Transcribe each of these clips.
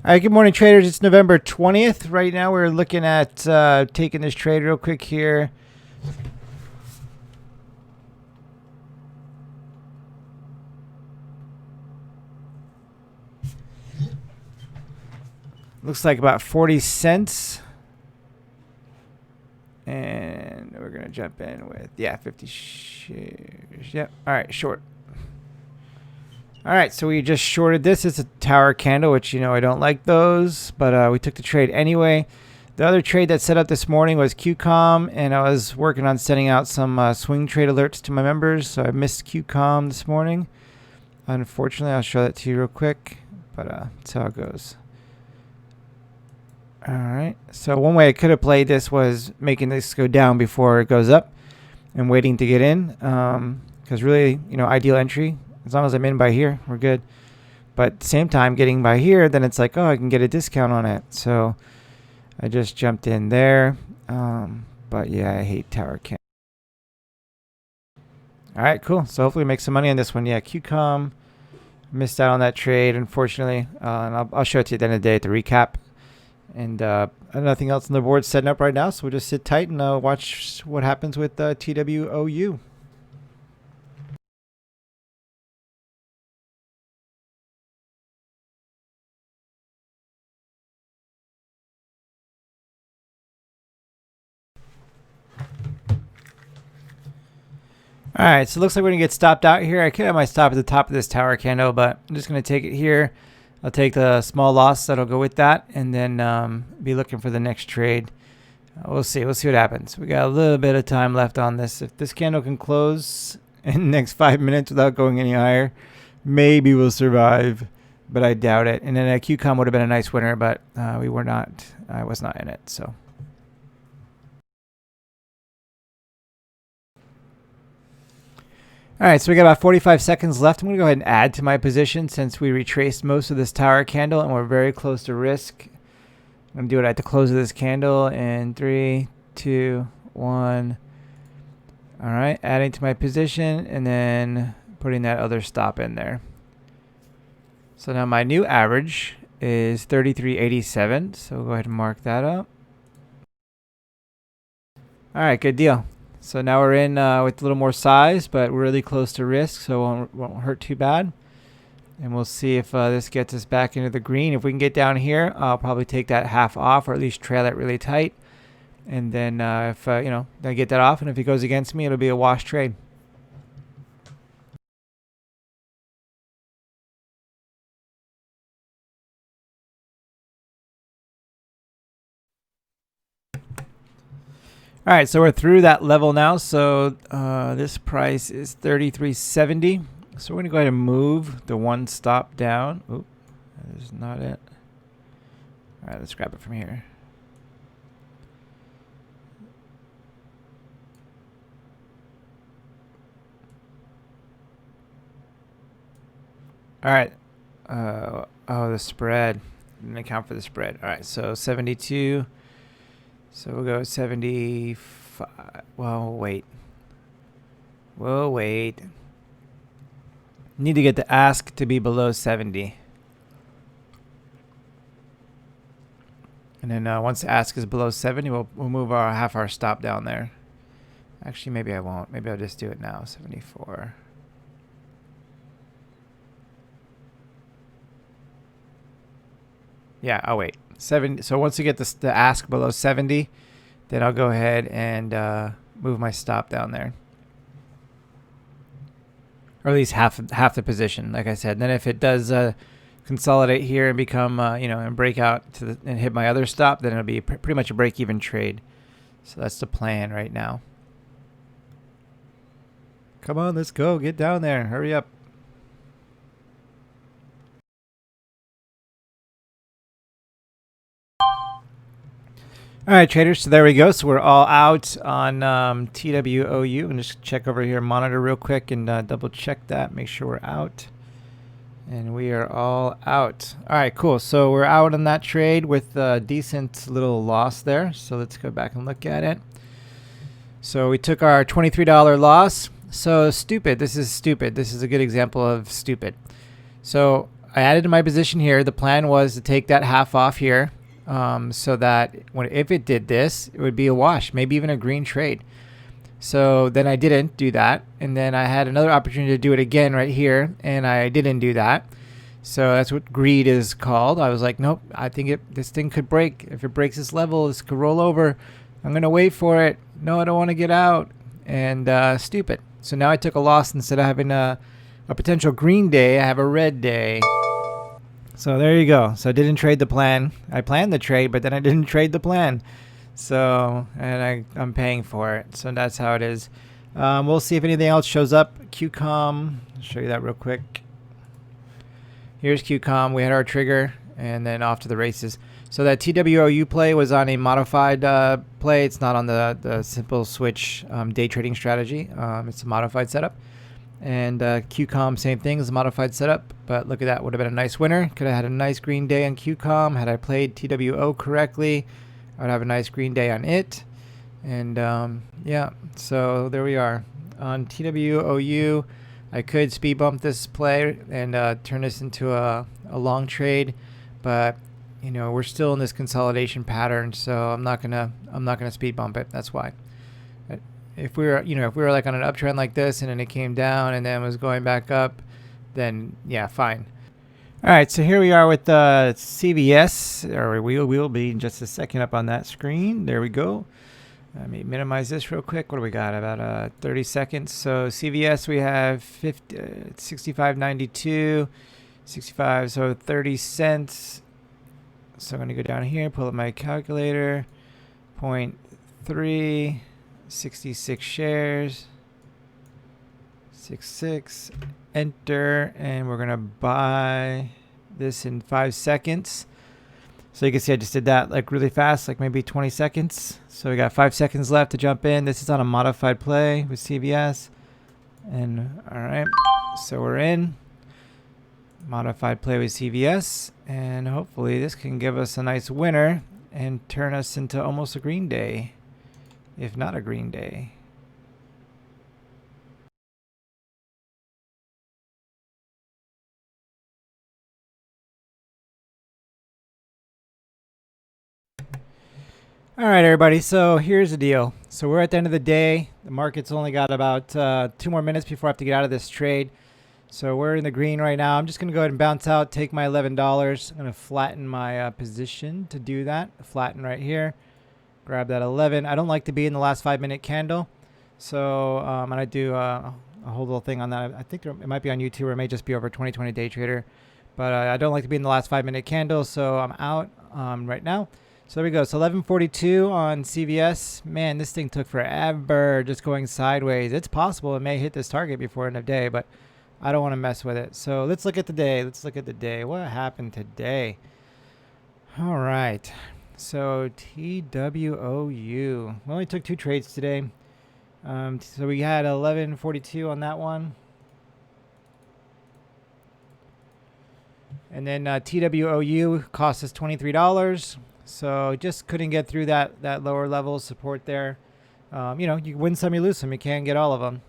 All right, good morning, traders. It's November 20th. Right now, we're looking at taking this trade real quick here. Looks like about 40 cents. And we're going to jump in with, 50 shares. Yep. All right, short. All right, so we just shorted this. It's a tower candle, which, you know, I don't like those, but we took the trade anyway. The other trade that set up this morning was QCOM, and I was working on sending out some swing trade alerts to my members, so I missed QCOM this morning. Unfortunately, I'll show that to you real quick, but that's how it goes. All right, so one way I could have played this was making this go down before it goes up and waiting to get in, because really, you know, ideal entry. As long as I'm in by here, we're good. But at the same time, getting by here, then it's like, oh, I can get a discount on it. So I just jumped in there. But yeah, I hate tower candle. All right, cool. So hopefully make some money on this one. Yeah, QCOM. Missed out on that trade, unfortunately. And I'll show it to you at the end of the day at the recap. And nothing else on the board setting up right now. So we'll just sit tight and watch what happens with TWOU. All right, so it looks like we're going to get stopped out here. I could have my stop at the top of this tower candle, but I'm just going to take it here. I'll take the small loss that'll go with that, and then be looking for the next trade. We'll see. We'll see what happens. We got a little bit of time left on this. If this candle can close in the next 5 minutes without going any higher, maybe we'll survive, but I doubt it. And then a QCOM would have been a nice winner, but we were not. I was not in it, so. All right, so we got about 45 seconds left. I'm going to go ahead and add to my position since we retraced most of this tower candle and we're very close to risk. I'm going to do it at the close of this candle in 3, 2, 1. All right, adding to my position and then putting that other stop in there. So now my new average is 33.87. So we'll go ahead and mark that up. All right, good deal. So now we're in with a little more size, but we're really close to risk, so it won't hurt too bad. And we'll see if this gets us back into the green. If we can get down here, I'll probably take that half off, or at least trail it really tight. And then if you know, I get that off, and if he goes against me, it'll be a wash trade. All right, so we're through that level now. So this price is 33.70. So we're gonna go ahead and move the one stop down. Oop, that is not it. All right, let's grab it from here. All right. Oh, the spread. Didn't account for the spread. All right, so 72. So we'll go 75. Well, wait. We'll wait. Need to get the ask to be below 70. And then once the ask is below 70, we'll move our half our stop down there. Actually, maybe I won't. Maybe I'll just do it now. 74. Yeah, I'll wait. 70. So once you get the ask below 70, then I'll go ahead and move my stop down there, or at least half the position, like I said. And then if it does consolidate here and become you know, and break out to and hit my other stop, then it'll be pretty much a break-even trade. So that's the plan right now. Come on, let's go. Get down there. Hurry up. All right, traders, so there we go. So we're all out on TWOU. And just check over here, monitor real quick, and double check that. Make sure we're out. And we are all out. All right, cool. So we're out on that trade with a decent little loss there. So let's go back and look at it. So we took our $23 loss. So stupid. This is stupid. This is a good example of stupid. So I added to my position here. The plan was to take that half off here, so that if it did this, it would be a wash, maybe even a green trade. So then I didn't do that, and then I had another opportunity to do it again right here, and I didn't do that. So that's what greed is called. I was like, nope, I think this thing could break. If it breaks this level, this could roll over. I'm gonna wait for it. No, I don't want to get out. And stupid. So now I took a loss. Instead of having a potential green day, I have a red day. So there you go. So I didn't trade the plan. I planned the trade, but then I didn't trade the plan. So, and I'm paying for it. So that's how it is. We'll see if anything else shows up. QCOM. I'll show you that real quick. Here's QCOM. We had our trigger, and then off to the races. So that TWOU play was on a modified play. It's not on the simple switch day trading strategy. It's a modified setup. And QCOM, same thing as a modified setup. But look at that. Would have been a nice winner. Could have had a nice green day on QCOM. Had I played TWO correctly, I would have a nice green day on it. And yeah, so there we are. On TWOU, I could speed bump this play and turn this into a long trade. But you know, we're still in this consolidation pattern, so I'm not gonna speed bump it. That's why. If we were like on an uptrend like this and then it came down and then was going back up, then yeah, fine. All right, so here we are with CVS, or we will be in just a second up on that screen. There we go. Let me minimize this real quick. What do we got? About 30 seconds. So CVS, we have 65.92, 65, so 30 cents. So I'm going to go down here, pull up my calculator, 0.3, 66 shares, 66, enter, and we're going to buy this in 5 seconds. So you can see I just did that like really fast, like maybe 20 seconds. So we got 5 seconds left to jump in. This is on a modified play with CVS. And all right, so we're in. Modified play with CVS, and hopefully this can give us a nice winner and turn us into almost a green day, if not a green day. All right, everybody, so here's the deal. So we're at the end of the day. The market's only got about 2 more minutes before I have to get out of this trade. So we're in the green right now. I'm just going to go ahead and bounce out, take my $11. I'm going to flatten my position to do that. Flatten right here. Grab that 11. I don't like to be in the last 5-minute candle. So I'm going to do a whole little thing on that. I think it might be on YouTube, or it may just be over 2020 Day Trader. But I don't like to be in the last 5-minute candle, so I'm out right now. So there we go. So 1142 on CVS. Man, this thing took forever just going sideways. It's possible it may hit this target before end of day, but I don't want to mess with it. So let's look at the day. Let's look at the day. What happened today? All right. So TWOU. We only took 2 trades today. So we had 1142 on that one. And then TWOU cost us $23. So just couldn't get through that lower level support there. You know, you win some, you lose some. You can't get all of them.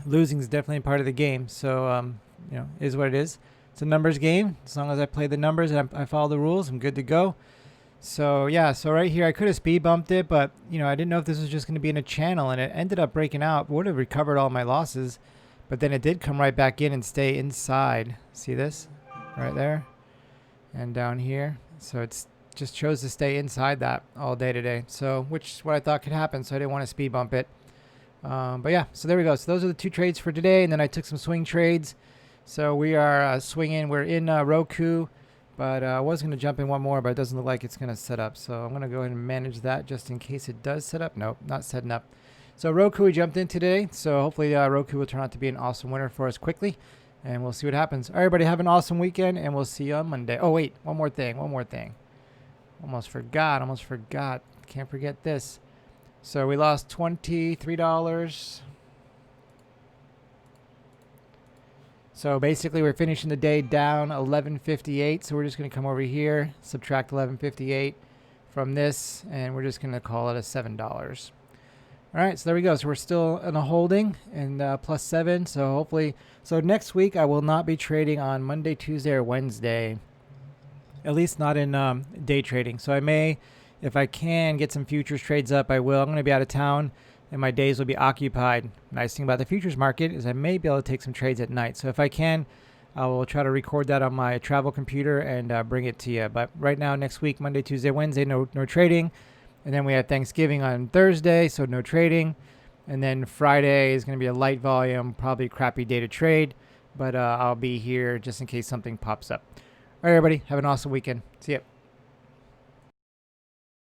Losing is definitely part of the game. So, you know, is what it is. It's a numbers game. As long as I play the numbers and I follow the rules, I'm good to go. So, yeah. So right here, I could have speed bumped it, but, you know, I didn't know if this was just going to be in a channel, and it ended up breaking out. Would have recovered all my losses, but then it did come right back in and stay inside. See this? Right there. And down here. So it's just chose to stay inside that all day today. So, which is what I thought could happen. So I didn't want to speed bump it. But yeah, so there we go. So those are the 2 trades for today, and then I took some swing trades. So we are swinging. We're in Roku, but I was going to jump in one more, but it doesn't look like it's going to set up. So I'm going to go ahead and manage that just in case it does set up. Nope, not setting up. So Roku, we jumped in today. So hopefully Roku will turn out to be an awesome winner for us quickly, and we'll see what happens. All right, everybody, have an awesome weekend, and we'll see you on Monday. Oh, wait, one more thing. Almost forgot. Can't forget this. So we lost $23. So basically we're finishing the day down 11.58. So we're just going to come over here, subtract 11.58 from this, and we're just going to call it a $7. All right, so there we go. So we're still in a holding and +7. So hopefully, so next week I will not be trading on Monday, Tuesday, or Wednesday. At least not in day trading. So I may, if I can get some futures trades up, I will. I'm going to be out of town and my days will be occupied. Nice thing about the futures market is I may be able to take some trades at night. So if I can, I will try to record that on my travel computer and bring it to you. But right now, next week, Monday, Tuesday, Wednesday, no trading. And then we have Thanksgiving on Thursday, so no trading. And then Friday is going to be a light volume, probably a crappy day to trade. But I'll be here just in case something pops up. All right, everybody. Have an awesome weekend. See ya.